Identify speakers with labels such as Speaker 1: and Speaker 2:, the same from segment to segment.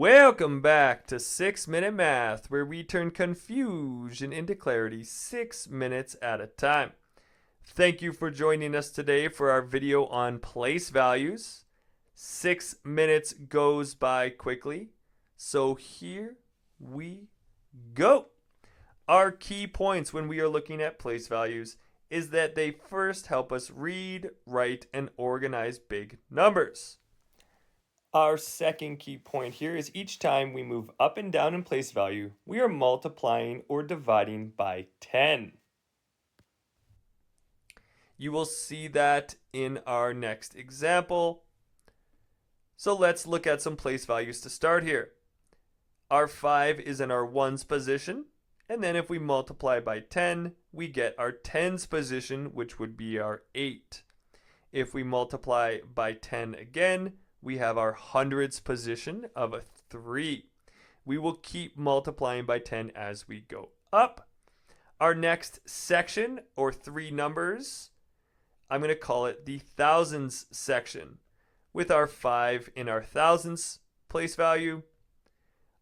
Speaker 1: Welcome back to 6 Minute Math, where we turn confusion into clarity 6 minutes at a time. Thank you for joining us today for our video on place values. 6 minutes goes by quickly, so here we go. Our key points when we are looking at place values is that they first help us read, write, and organize big numbers. Our second key point here is each time we move up and down in place value, we are multiplying or dividing by 10. You will see that in our next example. So let's look at some place values to start here. Our 5 is in our ones position, and then if we multiply by 10, we get our tens position, which would be our 8. If we multiply by 10 again, we have our hundreds position of a 3. We will keep multiplying by 10 as we go up. Our next section, or 3 numbers, I'm going to call it the thousands section, with our 5 in our thousands place value,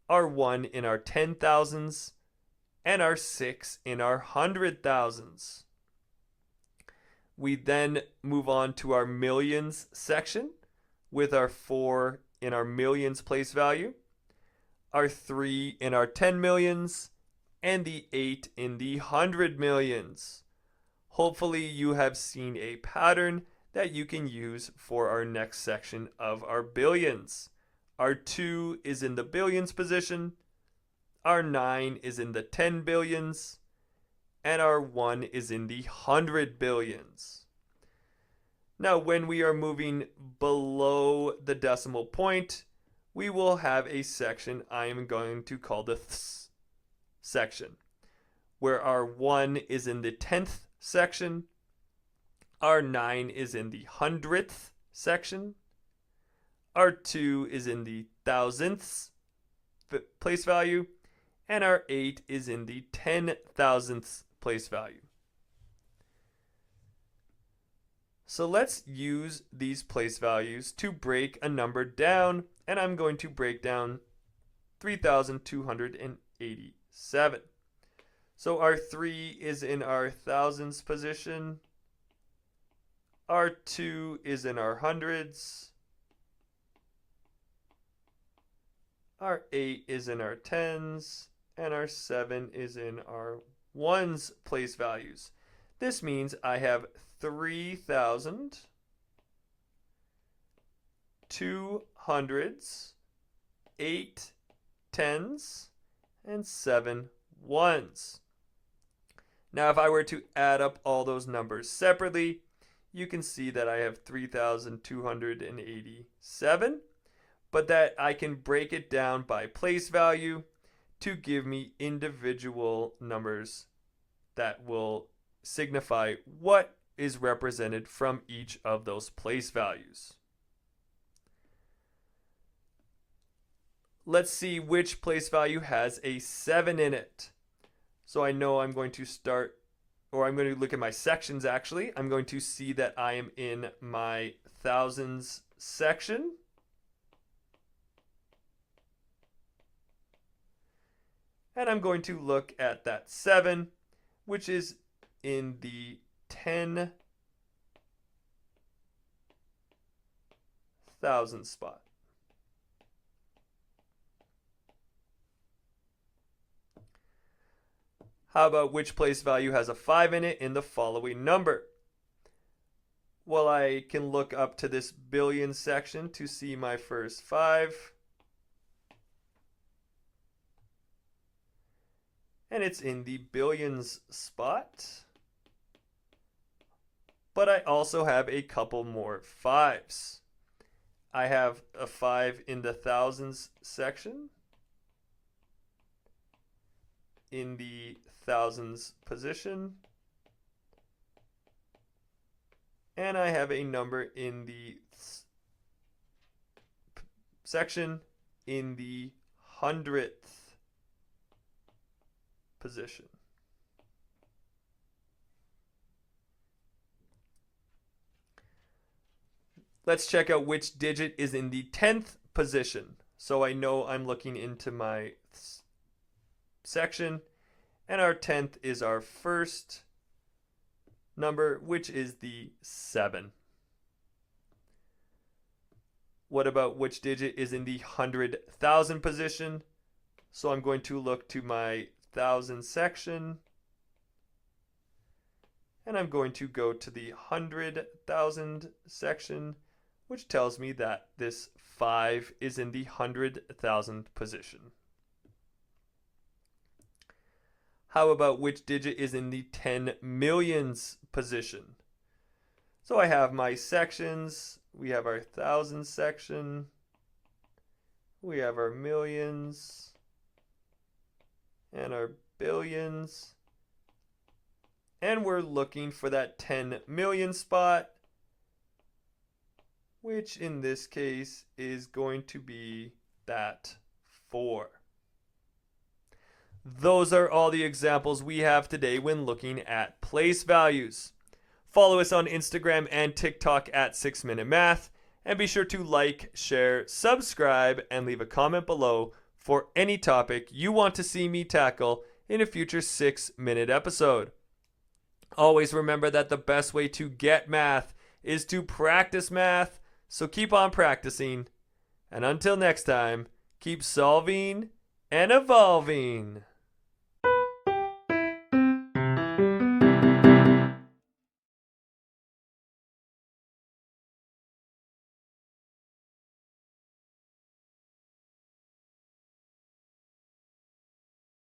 Speaker 1: our 1 in our 10,000s, and our 6 in our 100,000s. We then move on to our millions section, with our 4 in our millions place value, our 3 in our 10 millions, and the 8 in the 100 millions. Hopefully you have seen a pattern that you can use for our next section of our billions. Our 2 is in the billions position, our 9 is in the 10 billions, and our 1 is in the 100 billions. Now, when we are moving below the decimal point, we will have a section I am going to call the section, where our 1 is in the 10th section, our 9 is in the 100th section, our 2 is in the thousandths place value, and our 8 is in the 10,000ths place value. So let's use these place values to break a number down, and I'm going to break down 3,287. So our 3 is in our thousands position, our 2 is in our hundreds, our 8 is in our tens, and our 7 is in our ones place values. This means I have 3,000, 2 hundreds, 8 tens, and 7 ones. Now, if I were to add up all those numbers separately, you can see that I have 3,287, but that I can break it down by place value to give me individual numbers that will signify what is represented from each of those place values. Let's see which place value has a 7 in it. So I know I'm going to start, or I'm going to look at my sections actually. I'm going to see that I am in my thousands section. And I'm going to look at that 7, which is in the 10,000 spot. How about which place value has a 5 in it in the following number? Well, I can look up to this billion section to see my first 5. And it's in the billions spot. But I also have a couple more 5s. I have a 5 in the thousands section, in the thousands position, and I have a number in the section in the 100th position. Let's check out which digit is in the 10th position. So I know I'm looking into my section, and our 10th is our first number, which is the 7. What about which digit is in the 100,000 position? So I'm going to look to my 1,000 section, and I'm going to go to the 100,000 section, which tells me that this 5 is in the 100,000 position. How about which digit is in the 10 millions position? So I have my sections. We have our 1,000 section. We have our millions and our billions. And we're looking for that 10 million spot, which in this case is going to be that 4. Those are all the examples we have today when looking at place values. Follow us on Instagram and TikTok at 6 Minute Math, and be sure to like, share, subscribe, and leave a comment below for any topic you want to see me tackle in a future 6-minute episode. Always remember that the best way to get math is to practice math, so keep on practicing. And until next time, keep solving and evolving.